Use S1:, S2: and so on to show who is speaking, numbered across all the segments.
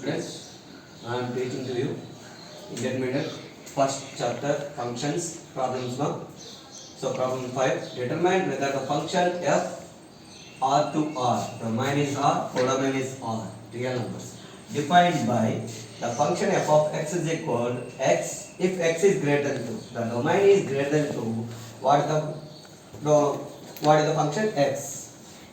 S1: Students, I am teaching to you intermediate first chapter functions problems now. So problem 5, determine whether the function f r to r, domain is r, codomain is r, real numbers, defined by the function f of x is equal x if x is greater than 2, the domain is greater than 2, what is the function x.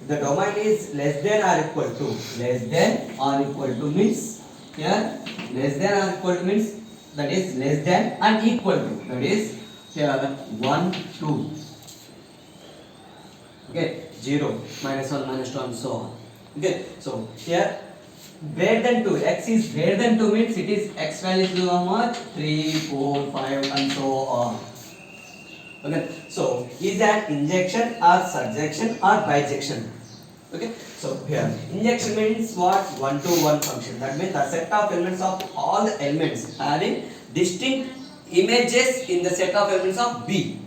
S1: If the domain is less than or equal to, less than or equal to means here less than or equal to means that is less than and equal to, that is here 1 2, okay, 0 minus 1 minus 2 and so on. Okay, so here greater than 2, x is greater than 2 means it is x value is how much 3 4 5 and so on. Okay, so is that injection or surjection or bijection? Okay, so here injection means what? 1 to 1 function. That means the set of elements of all the elements having distinct images in the set of elements of B.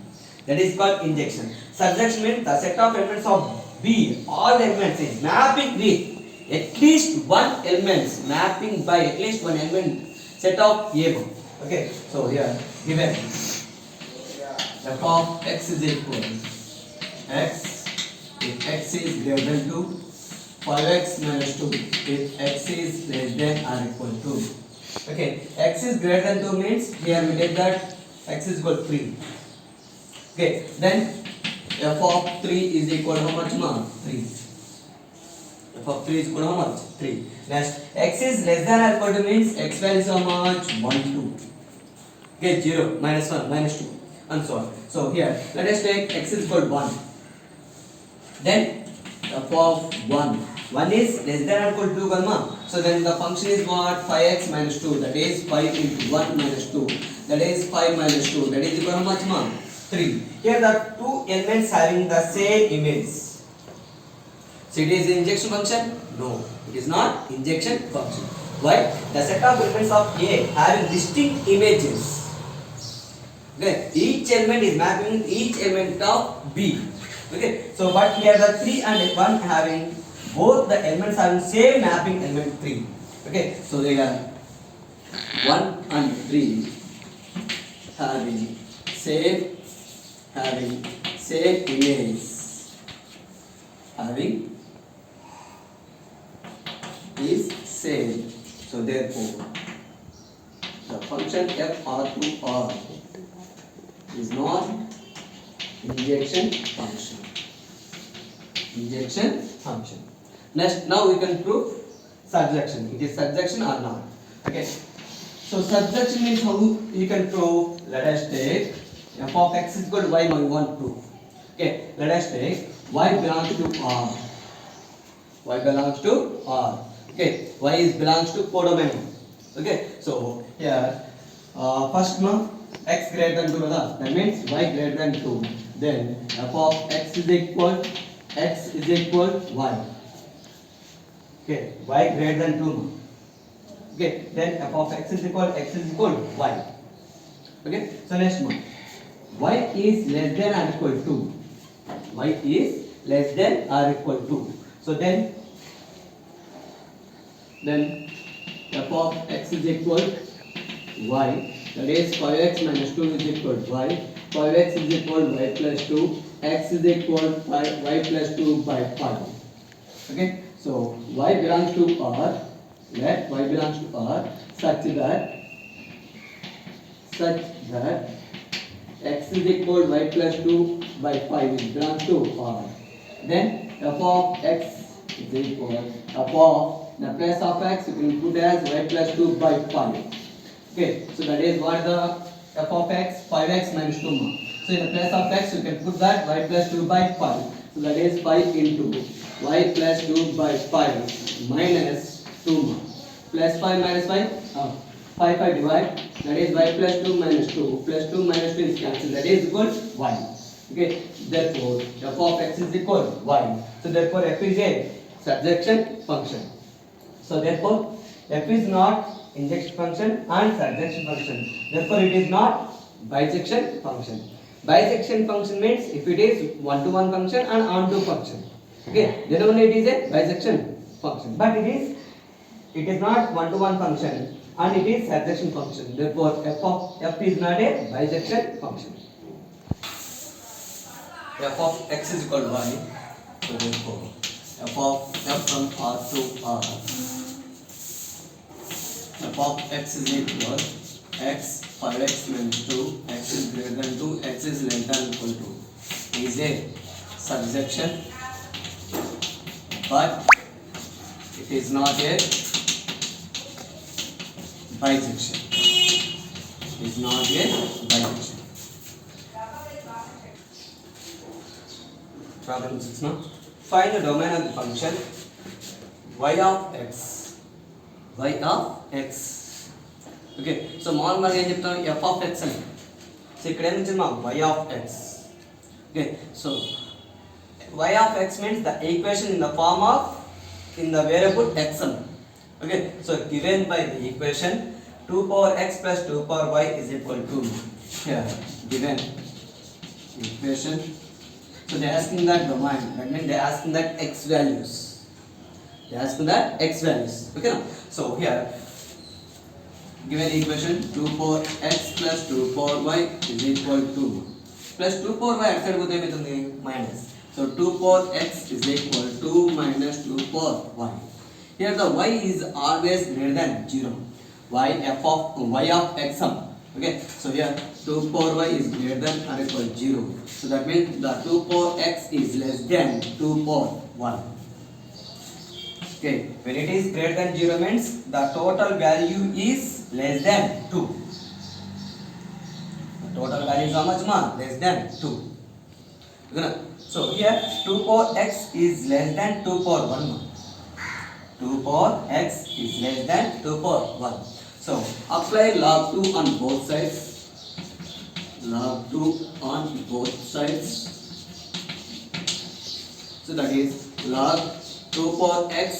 S1: That is called injection. Surjection means the set of elements of B, all the elements is mapping with at least one elements, mapping by at least one element set of A. Okay, so here given f of x is equal x if x is greater than 2, 5x minus 2 if x is less than or equal to. Okay, x is greater than 2 means here we take that x is equal to 3. Okay, then f of 3 is equal to how much more? 3. F of 3 is equal to how much? 3. Next, x is less than or equal to means x value is how much? 1 2. Okay, 0 minus 1 minus 2 and so on. So here let us take x is equal to 1. Then f of 1 is less than or equal to 2 gamma. So then the function is what? 5x minus 2, that is 5 into 1 minus 2, that is 5 minus 2, that is equal to how much more? 3. Here the two elements having the same image. So it is injection function? No, it is not injection function. Why? The set of elements of A having distinct images. Okay, each element is mapping each element of B. Okay, so but here the 3 and 1 having both the elements having same mapping element 3. Okay, so they are 1 and 3 having same image, having is same. So therefore the function f r to r is not injection function. Injection function. Next, now we can prove surjection. It is surjection or not. Okay. So surjection means how you can prove. Let us take f of x is equal to y. Now we want to prove. Okay. Let us take y belongs to R. Y belongs to R. Okay. Y is belongs to codomain. Okay. So here first one x greater than 2. That means y greater than 2. Then f of x is equal y. Okay, y greater than 2. Okay, then f of x is equal y. Okay, so next one, y is less than or equal to. Y is less than or equal to. So then f of x is equal y. That is 5x minus 2 is equal to y. 5x is equal to y plus 2. X is equal to y plus 2 by 5. Okay. So y belongs to R. Let y belongs to R such that x is equal to y plus 2 by 5 is belongs to R. Then f of x is equal f of the place of x you can put as y plus 2 by 5. Okay, so that is what the f of x 5x minus 2 more. So in the place of x you can put that y plus 2 by 5. So that is 5 into y plus 2 by 5 minus 2 more. Plus 5 minus 5, 5 divide, that is y plus 2 minus 2. Plus 2 minus 2 is cancelled, that is equal to y. Okay, therefore f of x is equal to y. So therefore f is a surjection function. So therefore f is not injection function and surjection function. Therefore it is not bijection function. Bijection function means if it is one to one function and on to function. Okay, then only it is a bijection function. But it is it is not one-to-one function and it is surjection function. Therefore, f is not a bijection function. F of x is equal to y. So therefore, f from R to R. F of x is equal x 5x minus 2, x is greater than 2, x is less than equal to is a surjection, but it is not a bijection. It is not a bijection. Problem 6 now. Find the domain of the function y of x. Y of x. Okay, so మామూలుగా ఏం చెప్తాను f of x అని. So ఇక్కడ ఏం వచ్చింది మా y of x. Okay, so y of x means the equation in the form of in the variable x. Okay, so given by the equation 2 power x plus 2 power y is equal to here given equation. So they are asking that domain. That means they are asking that x values. They are asking that x values. Okay, now so here given equation 2 power x plus 2 power y is equal to plus 2 power y outside పోతే ఏమవుతుంది minus. So 2 power x is equal to minus 2 power y. Here the y is always greater than 0. Y of x sum. Okay, so here 2 power y is greater than or equal to 0. So that means the 2 power x is less than 2 power 1. Okay, when it is greater than 0 means the total value is less than 2. The total value is how much more? Less than 2. Okay, so here 2 power x is less than 2 power 1. 2 power x is less than 2 power 1. So apply log 2 on both sides. Log 2 on both sides. So that is log 2 power x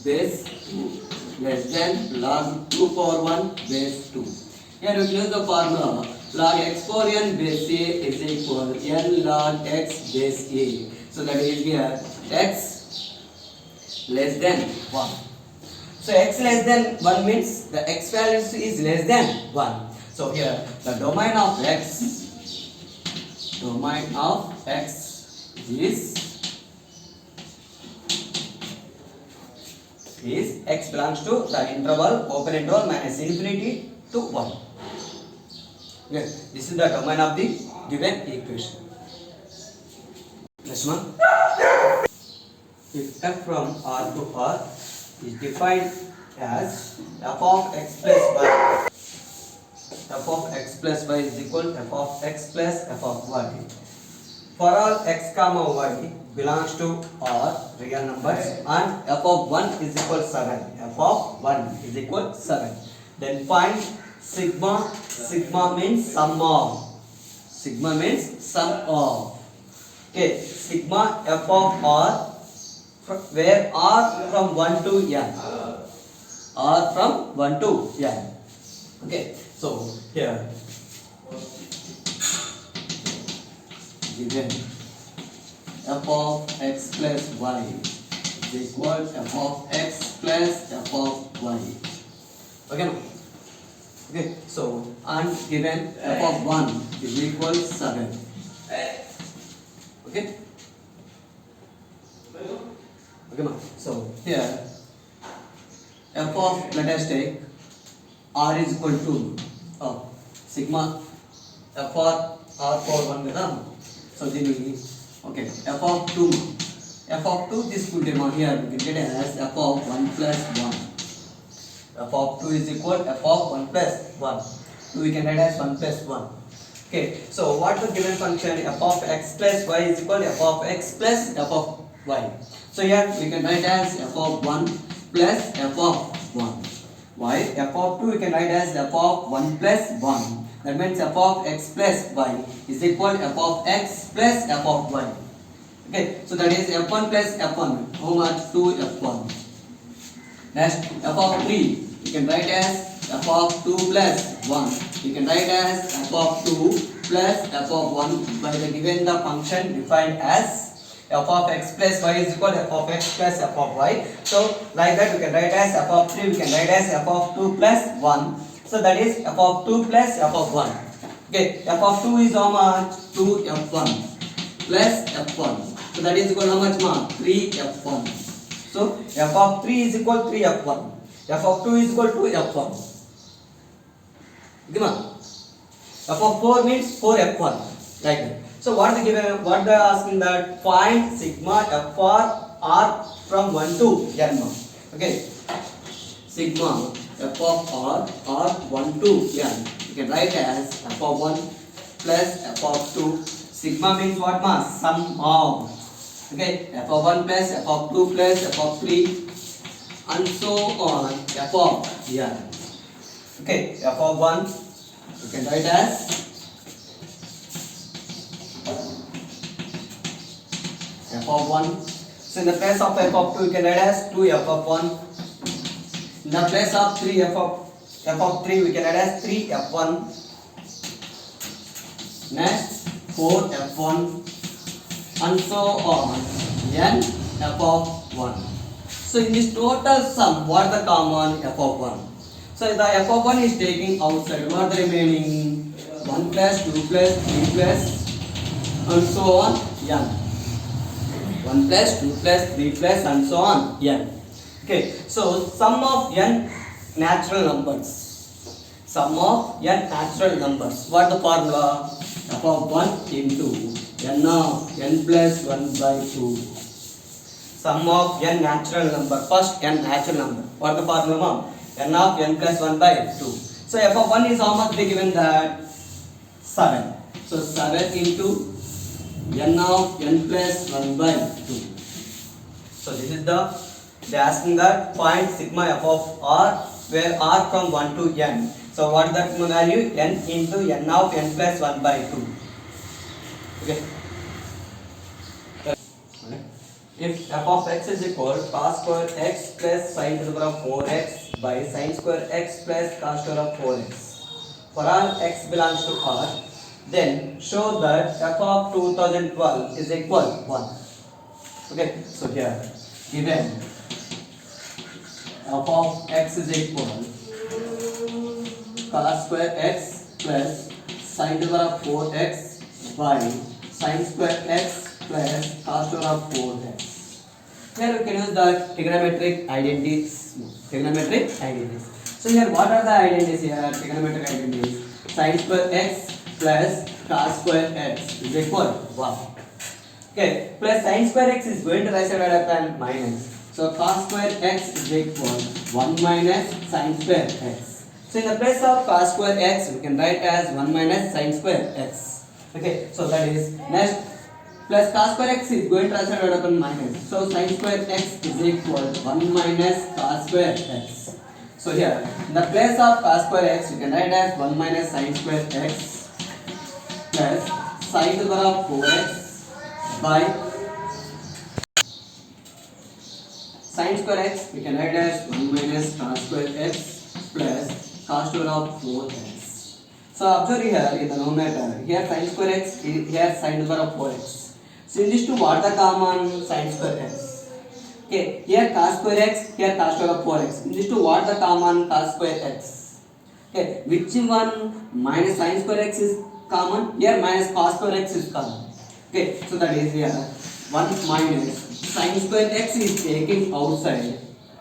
S1: base 2 less than log 2 power 1 base 2. Here we use the formula log x power n base a is equal to n log x base a. So that is here x less than 1. So x less than 1 means the x value is less than 1. So here the domain of x is x belongs to the interval open interval minus infinity to 1. Yes, this is the domain of the given equation. Next one. If f from R to R is defined as f of x plus y. F of x plus y is equal to f of x plus f of y. For all x comma y belongs to R real numbers and f of 1 is equal to 7. F of 1 is equal to 7. Then find sigma. Sigma means sum of. Sigma means sum of. Okay, sigma f of R where R from 1 to n. R from 1 to n. Okay, so here given f of x plus y is equal to f of x plus f of y. Okay, okay, so and given f of 1 is equal to 7. Okay, okay, so here f of, let us take r is equal to sigma f for r power 1 kada. So then okay, f of 2 this could be here we can get as f of 1 plus 1. F of 2 is equal f of 1 plus 1. 2 we can write as 1 plus 1. Okay, so what the given function f of x plus y is equal to f of x plus f of y. So here we can write as f of 1 plus f of 1. Why? F of 2 we can write as f of 1 plus 1. That means f of x plus y is equal to f of x plus f of y. Okay, so that is f1 plus f1. How much? 2f1. Next, f of 3 you can write as f of 2 plus 1. You can write as f of 2 plus f of 1 by the given the function defined as f of x plus y is equal to f of x plus f of y. So like that we can write as f of 3, we can write as f of 2 plus 1. So that is f of 2 plus f of 1. Okay, f of 2 is how much? 2f1 plus f1. So that is equal to how much ma? 3f1. So f of 3 is equal to 3f1. f of 2 is equal to f1. Okay, ma? f of 4 means 4f1. Like that. So what they given? What they are asking that find sigma fr r from 1 to n. Okay, sigma f of r 1 to n. You can write as f of 1 plus f of 2. Sigma means what ma? Sum of. Okay, f of 1 plus f of 2 plus f of 3 and so on f of n. Okay, f of 1 you can write as f of 1. So in the place of f of 2 you can write as 2f of 1. In the place of 3 f of 3 we can write as 3f1. Next 4f1 and so on n f of 1. So in this total sum what the common f of 1? So the f of 1 is taking outside. What the remaining? 1 plus 2 plus 3 plus and so on n. 1 plus 2 plus 3 plus and so on n. Okay, so sum of n natural numbers. Sum of n natural numbers. What the formula? F of 1 into n of n plus 1 by 2. Sum of n natural number. First n natural number. What the formula? N of n plus 1 by 2. So f of 1 is how much they given that? 7. So 7 into n of n plus 1 by 2. So this is the, they asking that find sigma f of r where r from 1 to n. So what is that value? N into n of n plus 1 by 2. Okay. If f of x is equal to cos square x plus sin to the power of 4x by sin square x plus cos square of 4x for all x belongs to R, then show that f of 2012 is equal to 1. Okay, so here given f of x is equal cos square x plus sin to the power of 4x by sin square x plus cos square of 4x. Here we can use the trigonometric identities. So here what are the identities here? Trigonometric identities. Sin square x plus cos square x is equal to 1. Okay, plus sin square x is going to right side and minus. So cos square x is equal to 1 minus sin square x. So in the place of cos square x we can write as 1 minus sin square x. Okay, so that is next plus cos square x is going to right side and minus. So sin square x is equal to 1 minus cos square x. So here in the place of cos square x you can write as 1 minus sin square x plus sin to the power of 4x by sin square x we can write as 1 minus cos square x plus cos to the power of 4x. So observe here in the numerator, here sin square x, here sin to the power of 4x. So in these two what the common? Sin square x. Okay, here cos square x, here cos to the power of 4x. In these two what the common? Cos square x. Okay, which one? Minus sin square x is common, here minus cos square x is common. Okay, so that is here 1 minus sin square x is taken outside.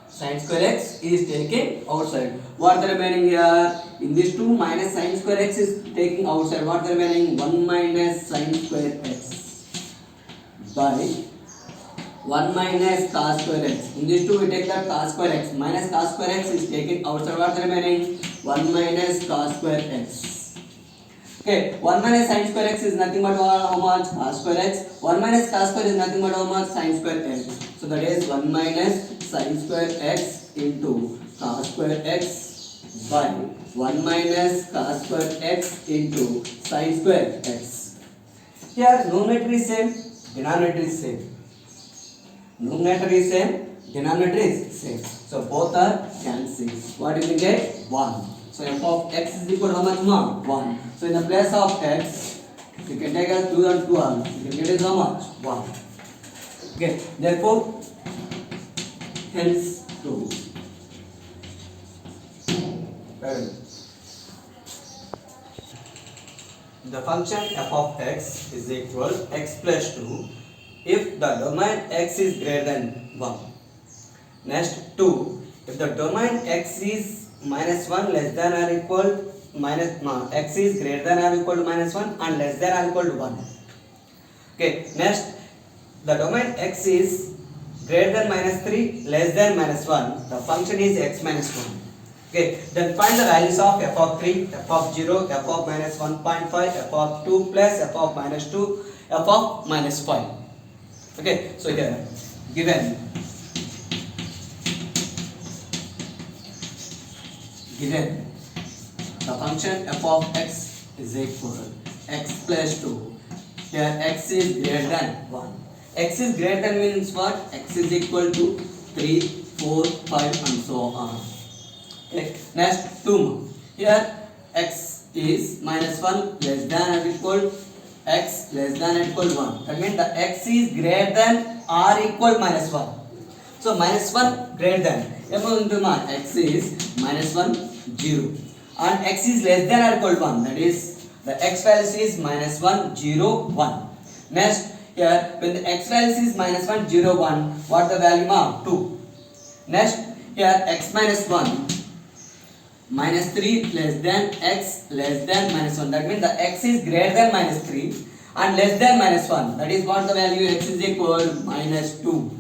S1: Sin square x is taken outside. What the remaining here? In these two minus sin square x is taking outside. What the remaining? 1 minus sin square x by 1 minus cos square x. In these two we take that cos square x. Minus cos square x is taken outside. What the remaining? 1 minus cos square x. Okay, 1 minus sin square x is nothing but how much? Cos square x. 1 minus cos square is nothing but how much? Sin square x. So that is 1 minus sin square x into cos square x by 1 minus cos square x into sin square x. Here numerator is same, denominator is same. Numerator is same, denominator is same. So both are cancelled. What you will get? 1. So f of x is equal to how much more? 1. So in the place of x, you can take as 2 and 12. You can get it how much? 1. Okay, therefore, hence 2. The function f of x is equal x plus 2 if the domain x is greater than 1. Next 2, if the domain x is minus 1 less than or equal x is greater than or equal to minus 1 and less than or equal to 1. Okay, next the domain x is greater than minus 3 less than minus 1, the function is x minus 1. Okay, then find the values of f of 3, f of 0, f of minus 1.5, f of 2 plus f of minus 2, f of minus 5. Okay, so here given the function f of x is equal x plus 2, here x is greater than 1. X is greater than means what? X is equal to 3, 4, 5 and so on. Okay, next 2 here x is minus 1 less than or equal x less than or equal 1. That means the x is greater than or equal minus 1. So minus 1 greater than x is minus 1 0 and x is less than or equal 1, that is the x value is minus 1 0 1. Next here when the x value is minus 1 0 1, what the value of 2. Next here x minus 1 minus 3 less than x less than minus 1, that means the x is greater than minus 3 and less than minus 1, that is what the value x is equal minus 2.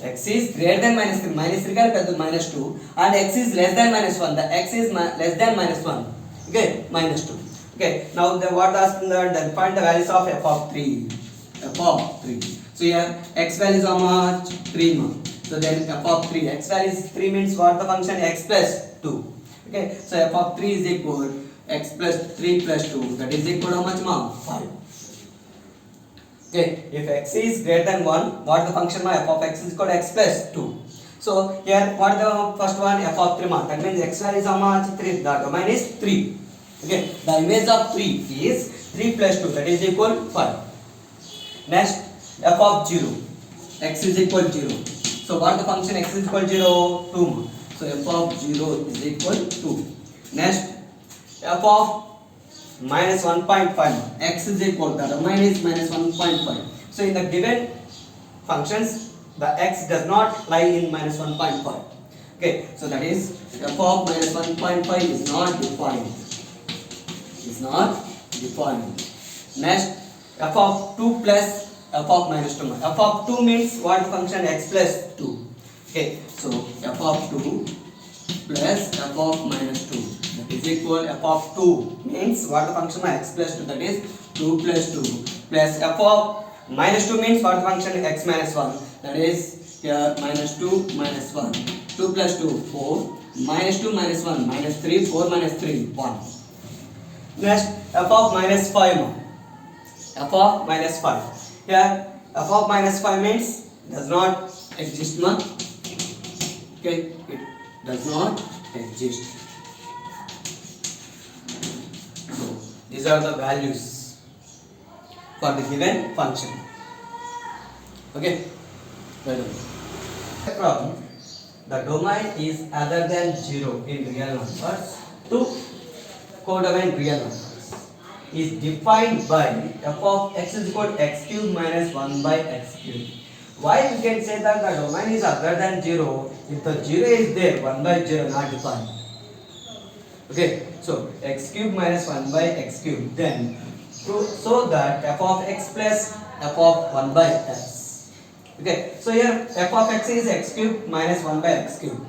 S1: X is greater than minus 3, minus 3 is minus 2 and x is less than minus 1, the x is less than minus 1, okay, minus 2. Okay, now the what asking that, then find the values of f of 3. So here x value is how much? 3. So then f of 3, x value is 3 means what the function? X plus 2. Okay, so f of 3 is equal x plus 3 plus 2, that is equal to how much? 5. Okay, if x is greater than 1, what the function f of x is equal to x plus 2. So here what the first one? F of 3, that means x value is how much? 3, the domain is 3. Okay, the image of 3 is 3 plus 2, that is equal 5. Next f of 0, x is equal 0. So what the function x is equal 0? 2. So f of 0 is equal 2. Next f of minus 1.5, x is equal, the domain is minus 1.5. So in the given functions, the x does not lie in minus 1.5. Okay, so that is f of minus 1.5 is not defined. Next f of 2 plus f of minus 2. F of 2 means what function? X plus 2. Okay, so f of 2 plus f of minus 2, that is equal f of 2 means what the function? X plus 2, that is 2 plus 2 plus f of minus 2 means what function? X minus 1, that is here minus 2 minus 1. 2 plus 2 4, minus 2 minus 1 minus 3, 4 minus 3 1. Next f of minus 5. F of minus 5. Here f of minus 5 means does not exist. Okay, it does not exist. So these are the values for the given function. Okay, from the domain is other than 0 in real numbers to codomain real numbers is defined by f of x is equal to x cube minus 1 by x cube. Why we can say that the domain is other than 0? If the 0 is there, 1 by 0 not defined. Okay, so x cube minus 1 by x cube, then so that f of x plus f of 1 by x. Okay, so here f of x is x cube minus 1 by x cube.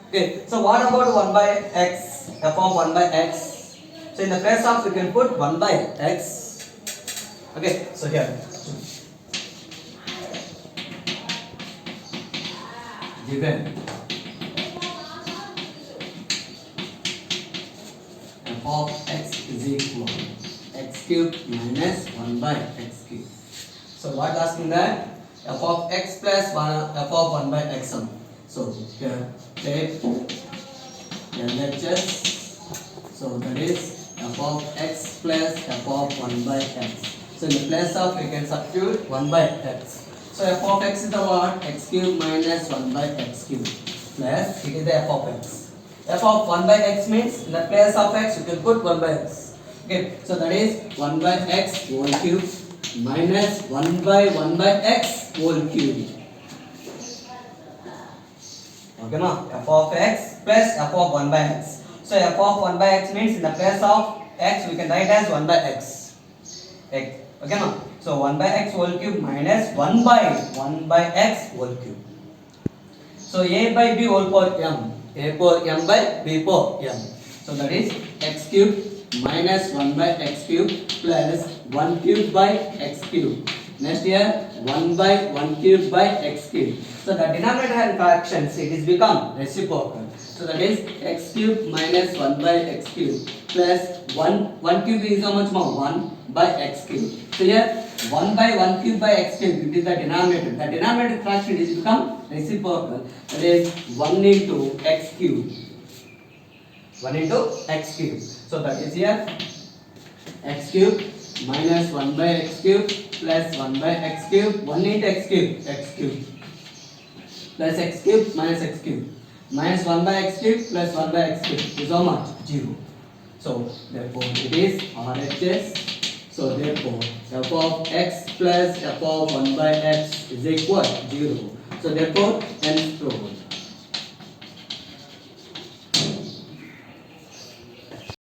S1: Okay, so what about 1 by x? F of 1 by x. So in the place of we can put 1 by x. Okay, so here given f of x is equal x cube minus 1 by x cube. So what asking that? F of x plus 1 f of 1 by x sum. So here take LHS. So that is f of x plus f of 1 by x. So in the place of we can substitute 1 by x. So f of x is the what? X cube minus 1 by x cube plus it is the f of x. F of 1 by x means in the place of x you can put 1 by x. Okay, so that is 1 by x whole cube minus 1 by x whole cube. Okay, ma? F of x plus f of 1 by x. So f of 1 by x means in the place of x we can write as 1 by x. Okay, ma? So 1 by x whole cube minus 1 by x whole cube. So a by b whole power m. A power m by b power m. So that is x cube minus 1 by x cube plus 1 cube by x cube. Next here 1 by 1 cube by x cube. So the denominator and fractions it is become reciprocal. So that is x cube minus 1 by x cube plus 1 cube is how much more? 1 by x cube. So here 1 by 1 cube by x cube it is the denominator. The denominator fraction is become reciprocal. That is 1 into x cube. 1 into x cube. So that is here x cube minus 1 by x cube plus 1 by x cube. 1 into x cube plus x cube minus x cube minus 1 by x cube plus 1 by x cube is how much? 0. So therefore it is RHS. So therefore f of x plus f of 1 by x is equal 0. So therefore hence proved.